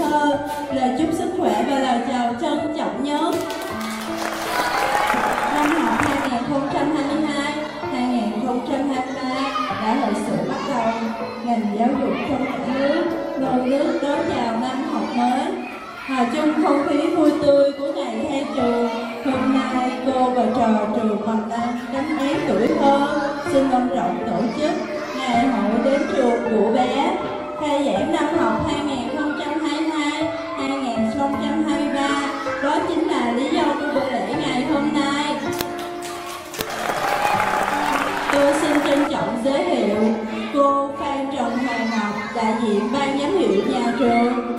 thơ, lời chúc sức khỏe và lời chào trân trọng nhất. Năm học 2022-2023 đã thực sự bắt đầu. Ngành giáo dục trong cả nước nôn nước đón chào năm học mới. Hòa chung không khí vui tươi của ngày khai trường, hôm nay cô và trò trường mầm non Cánh Én tuổi hơn xin long trọng tổ chức ngày hội đến trường của bé, khai giảng năm học 2022-2023. Đó chính là lý do của buổi lễ ngày hôm nay. Tôi xin trân trọng giới thiệu cô Phan Trần Hoàng Ngọc, đại diện ban giám hiệu nhà trường,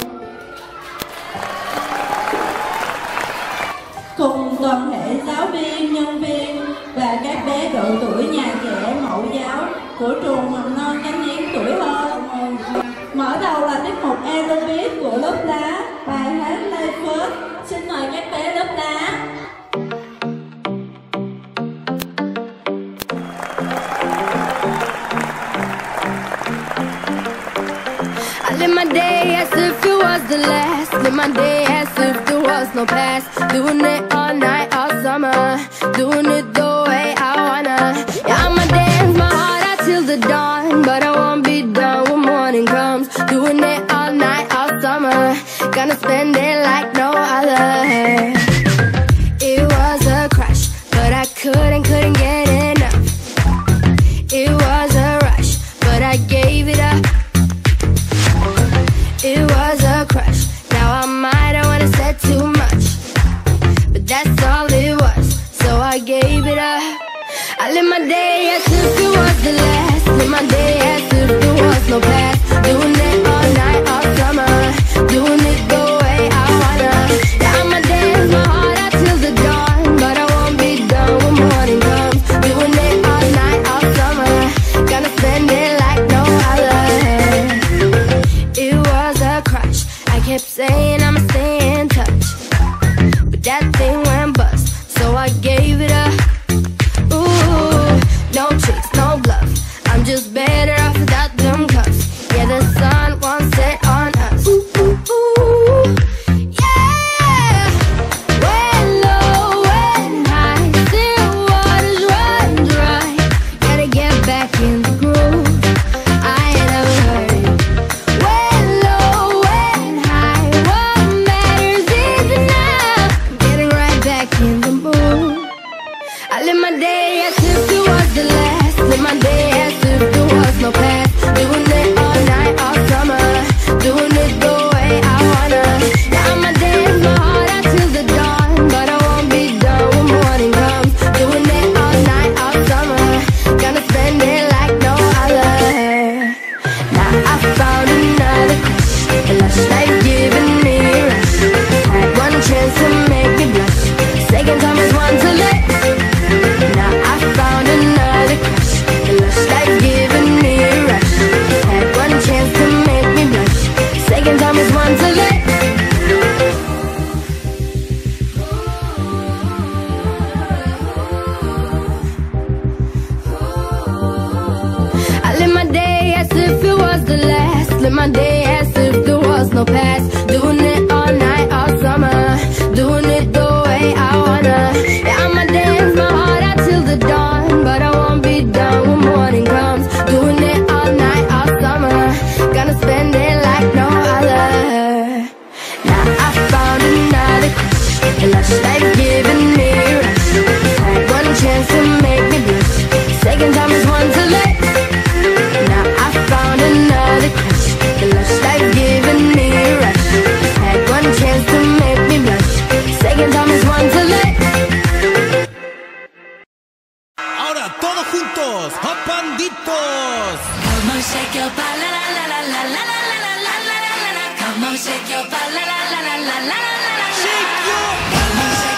cùng toàn thể giáo viên, nhân viên và các bé độ tuổi nhà trẻ mẫu giáo của trường mầm non Cánh Én tuổi hơn. Mở đầu là tiết mục aerobic của lớp lá, bài hát Lê Phớt. Xin mời các bé lớp lá. I live my day as if it was the last. Live my day as if there was no past. Doing it all night, all summer. Doing it the way I wanna. Yeah, I'ma dance my heart out till the dawn, but I won't be done when morning comes. Doing it all night, all summer. Gonna spend it like no other. It was a crush, but I couldn't get enough. It was a rush, but I gave it up. It was a crush. Now I might have wanna said too much, but that's all it was, so I gave it up. I live my day as if it was the last. Live my day as if there was no past. Doing it all night, all summer. Doing it the way I wanna. Yeah, I'ma dance my heart out till the dawn, but I won't be done when morning comes. Doing it all night, all summer. Gonna spend it like no other. It was a crush. I kept saying I'ma stay in touch, but that thing went bust, so I gave it up. Ooh, no tricks, no bluff. I'm just better off without them cuffs. Yeah, the sun won't set on us. Ooh, ooh, ooh. Yeah. When low, when high, still waters run dry. Gotta get back in the groove. I ain't never heard it. When low, when high, what matters is enough. Getting right back in the mood. I live my day as if it was the last. Live my day as if there was no past. Doing it all night, all summer. Doing it the way I wanna. Yeah, I'ma dance my heart out till the dawn, but I won't be done when morning comes. Doing it all night, all summer. Gonna spend it like no other. Now I found another crush, a lush life giving me a rush. Had one chance to make me blush, second time is one to let. Now I found another crush, a lush life giving me a rush. Had one chance to make me blush, second time is one to let. I live my day as if it was the last. Live my day as if there was no past. Doing it all night, all summer. Doing it the way I wanna. Yeah, I'ma dance my heart out till the dawn, but I won't be done when morning comes. Doing it all night, all summer. Gonna spend it like no other. Now I found another crush, a lush life giving me a rush. Had one chance to make me blush, second time is one to let. Now I found another crush, a lush life giving me a rush. Had one chance to make me blush, second time is one to let. Ahora todos juntos, a panditos. Come on, shake your body, la la la la la la la la la la la la. Come on, shake your body, la la la la la la la la. Shake your Come on, shake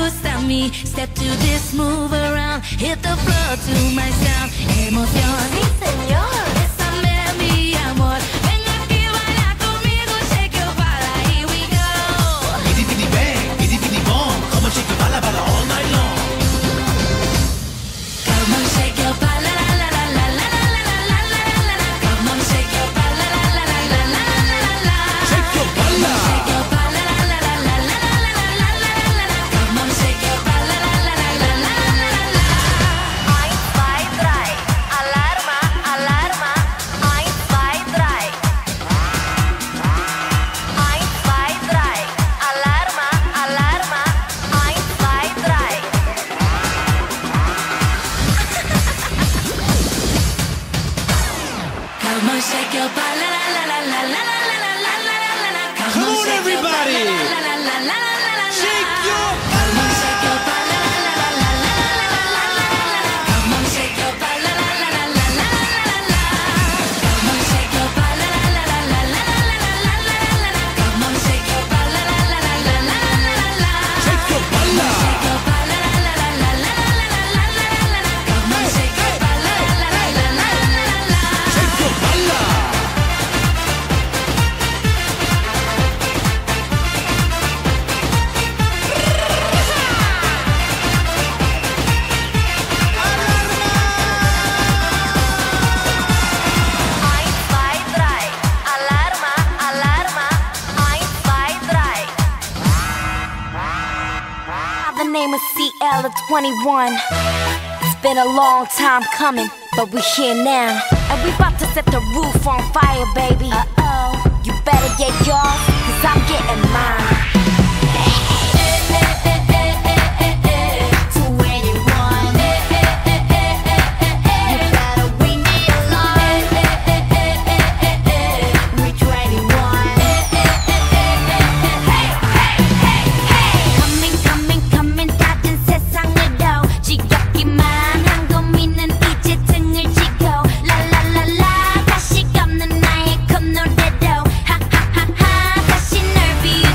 stop me. Step to this, move around, hit the floor to my sound. Emoción, sí señor, bésame mi amor. Ven aquí, baila conmigo, shake your bala, here we go. Bitty bitty bang, bitty bitty bong. Come on, shake your bala bala all night long. Come on, shake your bala, la la la la la la la la la la la. Come on, shake your bala, la la la la la la la la. Shake your bala. Shake your bala, la la la la la la la la la la la. Come on, shake your bala, la la la la la la la la. 1, 2, 3, alarma, alarma. 1, 2, 3. 1, 2, 3, alarma, alarma. 1, 2, 3. Come on, shake your bala, la la la la la la la la la la la. Come on, shake your everybody. bala, la la la la la la la. Shake your Come on, shake your bala, la la la la la la la la la. Come on, shake your bala, la la la la la la la. Come on, shake your bala, la la la la la la la la. Come on, shake your bala, la la la la la la la. Shake your bala. Shake your bala, la la la la la la la la. Come on, shake your bala, la la la la la la. Shake your bala. Alarma, alarma. 1, 2, 3. The name is CL of 21. It's been a long time coming, but we're here now. And we about to set the roof on fire, baby. Uh-oh. You better get yours, cause I'm getting mine. 다시 nervy,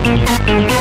Thank